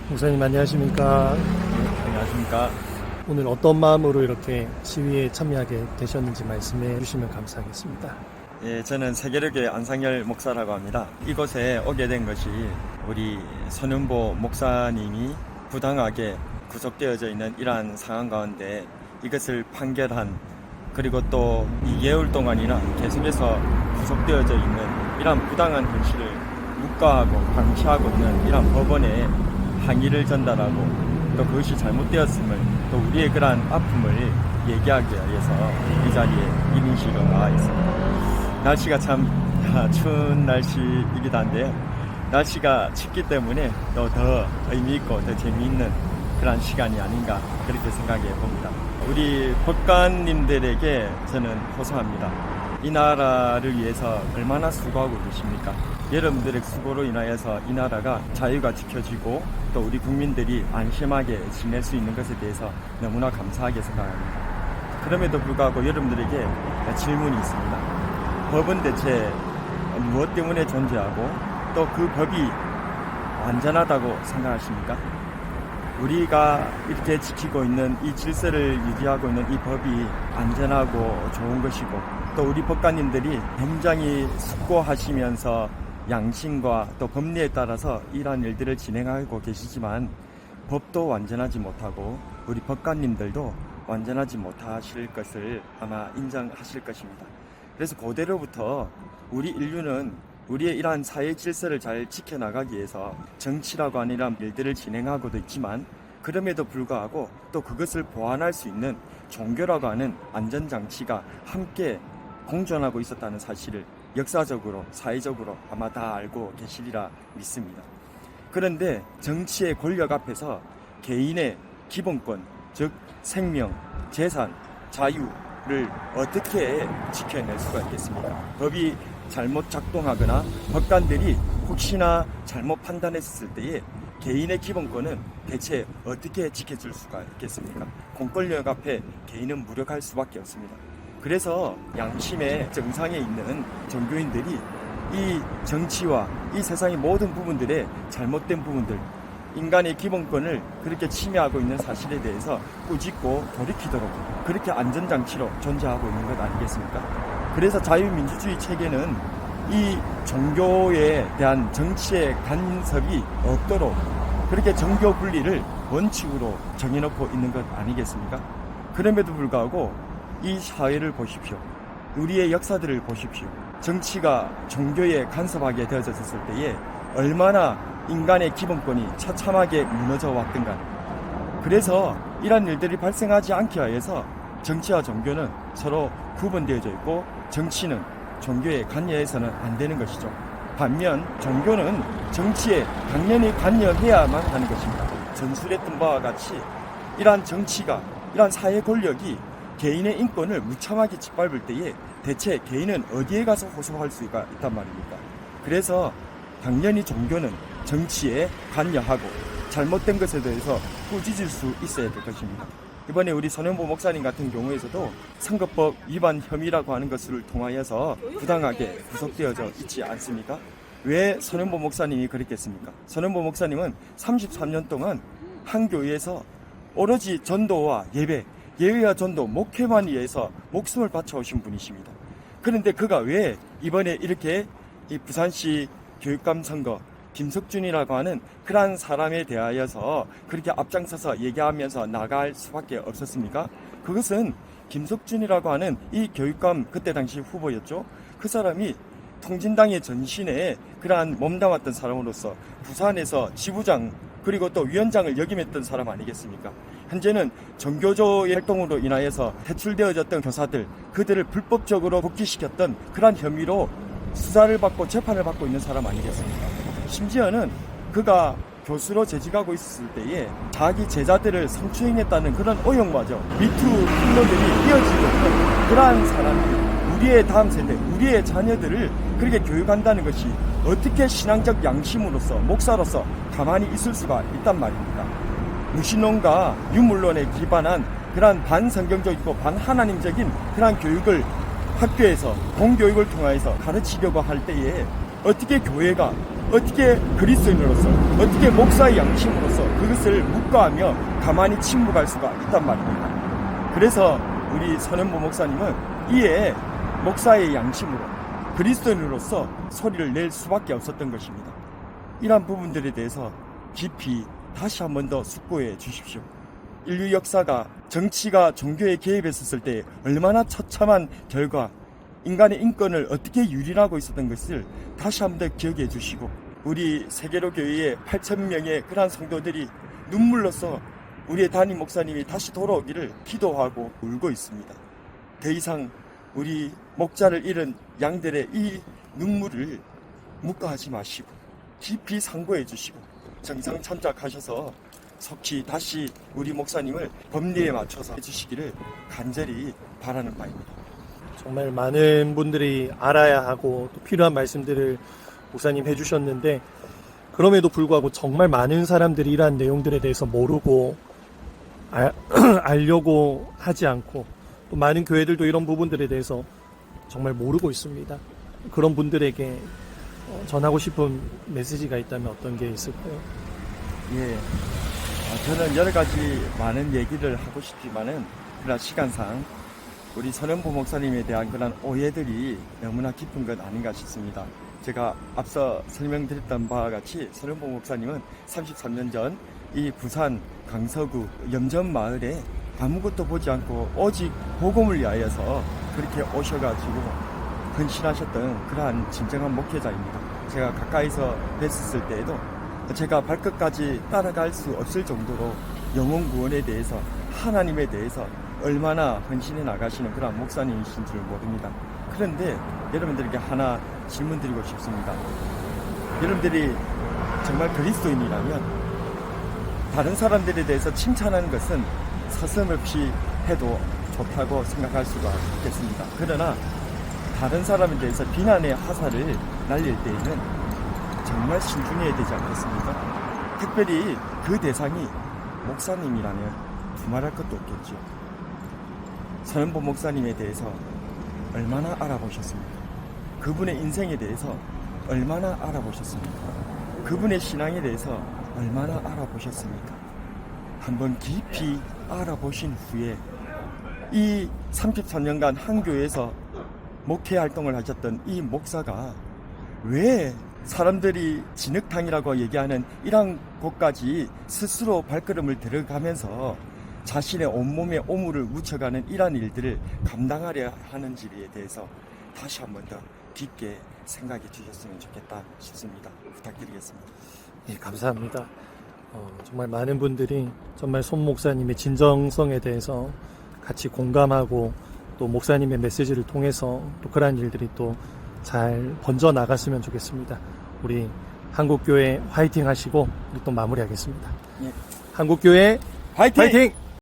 목사님 안녕하십니까? 안녕하십니까. 오늘 어떤 마음으로 이렇게 시위에 참여하게 되셨는지 말씀해 주시면 감사하겠습니다. 예, 저는 세계력의 안상열 목사라고 합니다. 이곳에 오게 된 것이 우리 손은보 목사님이 부당하게 구속되어져 있는 이러한 상황 가운데 이것을 판결한, 그리고 또 2개월 동안이나 계속해서 구속되어져 있는 이러한 부당한 현실을 묵과하고 방치하고 있는 이러한 법원에 항의를 전달하고, 또 그것이 잘못되었음을, 또 우리의 그러한 아픔을 얘기하기 위해서 이 자리에 1인실로 나와 있습니다. 날씨가 참 추운 날씨이기도 한데요, 날씨가 춥기 때문에 또 더 의미있고 더 재미있는 그런 시간이 아닌가 그렇게 생각해 봅니다. 우리 법관님들에게 저는 호소합니다. 이 나라를 위해서 얼마나 수고하고 계십니까? 여러분들의 수고로 인하여서 이 나라가 자유가 지켜지고 또 우리 국민들이 안심하게 지낼 수 있는 것에 대해서 너무나 감사하게 생각합니다. 그럼에도 불구하고 여러분들에게 질문이 있습니다. 법은 대체 무엇 때문에 존재하고 또 그 법이 완전하다고 생각하십니까? 우리가 이렇게 지키고 있는 이 질서를 유지하고 있는 이 법이 안전하고 좋은 것이고, 또 우리 법관님들이 굉장히 숙고하시면서 양심과 또 법리에 따라서 이러한 일들을 진행하고 계시지만 법도 완전하지 못하고 우리 법관님들도 완전하지 못하실 것을 아마 인정하실 것입니다. 그래서 고대로부터 우리 인류는 우리의 이러한 사회 질서를 잘 지켜나가기 위해서 정치라고 하는 이러한 일들을 진행하고도 있지만, 그럼에도 불구하고 또 그것을 보완할 수 있는 종교라고 하는 안전장치가 함께 공존하고 있었다는 사실을 역사적으로 사회적으로 아마 다 알고 계시리라 믿습니다. 그런데 정치의 권력 앞에서 개인의 기본권, 즉 생명, 재산, 자유를 어떻게 지켜낼 수가 있겠습니까? 법이 잘못 작동하거나 법관들이 혹시나 잘못 판단했을 때에 개인의 기본권은 대체 어떻게 지켜줄 수가 있겠습니까? 공권력 앞에 개인은 무력할 수밖에 없습니다. 그래서 양심의 정상에 있는 종교인들이 이 정치와 이 세상의 모든 부분들의 잘못된 부분들, 인간의 기본권을 그렇게 침해하고 있는 사실에 대해서 꾸짖고 돌이키도록 그렇게 안전장치로 존재하고 있는 것 아니겠습니까? 그래서 자유민주주의 체계는 이 종교에 대한 정치의 간섭이 없도록 그렇게 정교 분리를 원칙으로 정해놓고 있는 것 아니겠습니까? 그럼에도 불구하고 이 사회를 보십시오. 우리의 역사들을 보십시오. 정치가 종교에 간섭하게 되어졌을 때에 얼마나 인간의 기본권이 처참하게 무너져 왔던가. 그래서 이런 일들이 발생하지 않기 위해서 정치와 종교는 서로 구분되어져 있고, 정치는 종교에 관여해서는 안 되는 것이죠. 반면 종교는 정치에 당연히 관여해야만 하는 것입니다. 전술했던 바와 같이 이러한 정치가, 이러한 사회 권력이 개인의 인권을 무참하게 짓밟을 때에 대체 개인은 어디에 가서 호소할 수가 있단 말입니까? 그래서 당연히 종교는 정치에 관여하고 잘못된 것에 대해서 꾸짖을 수 있어야 될 것입니다. 이번에 우리 손은보 목사님 같은 경우에서도 선거법 위반 혐의라고 하는 것을 통하여서 부당하게 구속되어져 있지 않습니까? 왜 손은보 목사님이 그랬겠습니까? 손은보 목사님은 33년 동안 한 교회에서 오로지 전도와 예배와 전도, 목회만 위해서 목숨을 바쳐오신 분이십니다. 그런데 그가 왜 이번에 이렇게 이 부산시 교육감 선거, 김석준이라고 하는 그러한 사람에 대하여서 그렇게 앞장서서 얘기하면서 나갈 수밖에 없었습니까? 그것은 김석준이라고 하는 이 교육감, 그때 당시 후보였죠. 그 사람이 통진당의 전신에 그러한 몸담았던 사람으로서 부산에서 지부장 그리고 또 위원장을 역임했던 사람 아니겠습니까? 현재는 전교조의 활동으로 인하여서 퇴출되어졌던 교사들, 그들을 불법적으로 복귀시켰던 그러한 혐의로 수사를 받고 재판을 받고 있는 사람 아니겠습니까? 심지어는 그가 교수로 재직하고 있을 때에 자기 제자들을 성추행했다는 그런 오용마저 미투 힐러들이 이어지고 있는 그러한 사람이 우리의 다음 세대, 우리의 자녀들을 그렇게 교육한다는 것이 어떻게 신앙적 양심으로서, 목사로서 가만히 있을 수가 있단 말입니까? 무신론과 유물론에 기반한 그러한 반성경적이고 반하나님적인 그러한 교육을 학교에서 공교육을 통해서 가르치려고 할 때에 어떻게 교회가, 어떻게 그리스도인으로서, 어떻게 목사의 양심으로서 그것을 묵과하며 가만히 침묵할 수가 있단 말입니다. 그래서 우리 선현보 목사님은 이에 목사의 양심으로 그리스도인으로서 소리를 낼 수밖에 없었던 것입니다. 이러한 부분들에 대해서 깊이 다시 한 번 더 숙고해 주십시오. 인류 역사가 정치가 종교에 개입했었을 때 얼마나 처참한 결과, 인간의 인권을 어떻게 유린하고 있었던 것을 다시 한 번 더 기억해 주시고, 우리 세계로 교회의 8,000명의 그러한 성도들이 눈물로써 우리의 담임 목사님이 다시 돌아오기를 기도하고 울고 있습니다. 더 이상 우리 목자를 잃은 양들의 이 눈물을 묵과하지 마시고 깊이 상고해 주시고 정상 참작하셔서 속히 다시 우리 목사님을 법리에 맞춰서 해주시기를 간절히 바라는 바입니다. 정말 많은 분들이 알아야 하고 또 필요한 말씀들을 목사님 해주셨는데, 그럼에도 불구하고 정말 많은 사람들이 이러한 내용들에 대해서 모르고 알려고 하지 않고, 또 많은 교회들도 이런 부분들에 대해서 정말 모르고 있습니다. 그런 분들에게 전하고 싶은 메시지가 있다면 어떤 게 있을까요? 예, 저는 여러 가지 많은 얘기를 하고 싶지만은 그러나 시간상 우리 선현보 목사님에 대한 그런 오해들이 너무나 깊은 것 아닌가 싶습니다. 제가 앞서 설명드렸던 바와 같이 선현보 목사님은 33년 전 이 부산 강서구 염전 마을에 아무것도 보지 않고 오직 복음을 위하여서 그렇게 오셔가지고 헌신하셨던 그러한 진정한 목회자입니다. 제가 가까이서 뵀었을 때에도 제가 발끝까지 따라갈 수 없을 정도로 영혼 구원에 대해서, 하나님에 대해서 얼마나 헌신해 나가시는 그런 목사님이신 줄 모릅니다. 그런데 여러분들에게 하나 질문 드리고 싶습니다. 여러분들이 정말 그리스도인이라면 다른 사람들에 대해서 칭찬하는 것은 서슴없이 해도 좋다고 생각할 수가 있겠습니다. 그러나 다른 사람에 대해서 비난의 화살을 날릴 때에는 정말 신중해야 되지 않겠습니까? 특별히 그 대상이 목사님이라면 두말할 것도 없겠죠. 선현보 목사님에 대해서 얼마나 알아보셨습니까? 그분의 인생에 대해서 얼마나 알아보셨습니까? 그분의 신앙에 대해서 얼마나 알아보셨습니까? 한번 깊이 알아보신 후에 이 33년간 한 교회에서 목회 활동을 하셨던 이 목사가 왜 사람들이 진흙탕이라고 얘기하는 이런 곳까지 스스로 발걸음을 들어가면서 자신의 온몸에 오물을 묻혀가는 이러한 일들을 감당하려 하는지에 대해서 다시 한 번 더 깊게 생각해 주셨으면 좋겠다 싶습니다. 부탁드리겠습니다. 예, 감사합니다. 정말 많은 분들이 정말 손 목사님의 진정성에 대해서 같이 공감하고, 또 목사님의 메시지를 통해서 또 그러한 일들이 또 잘 번져 나갔으면 좋겠습니다. 우리 한국교회 화이팅 하시고 우리 또 마무리하겠습니다. 예. 한국교회 화이팅! 화이팅!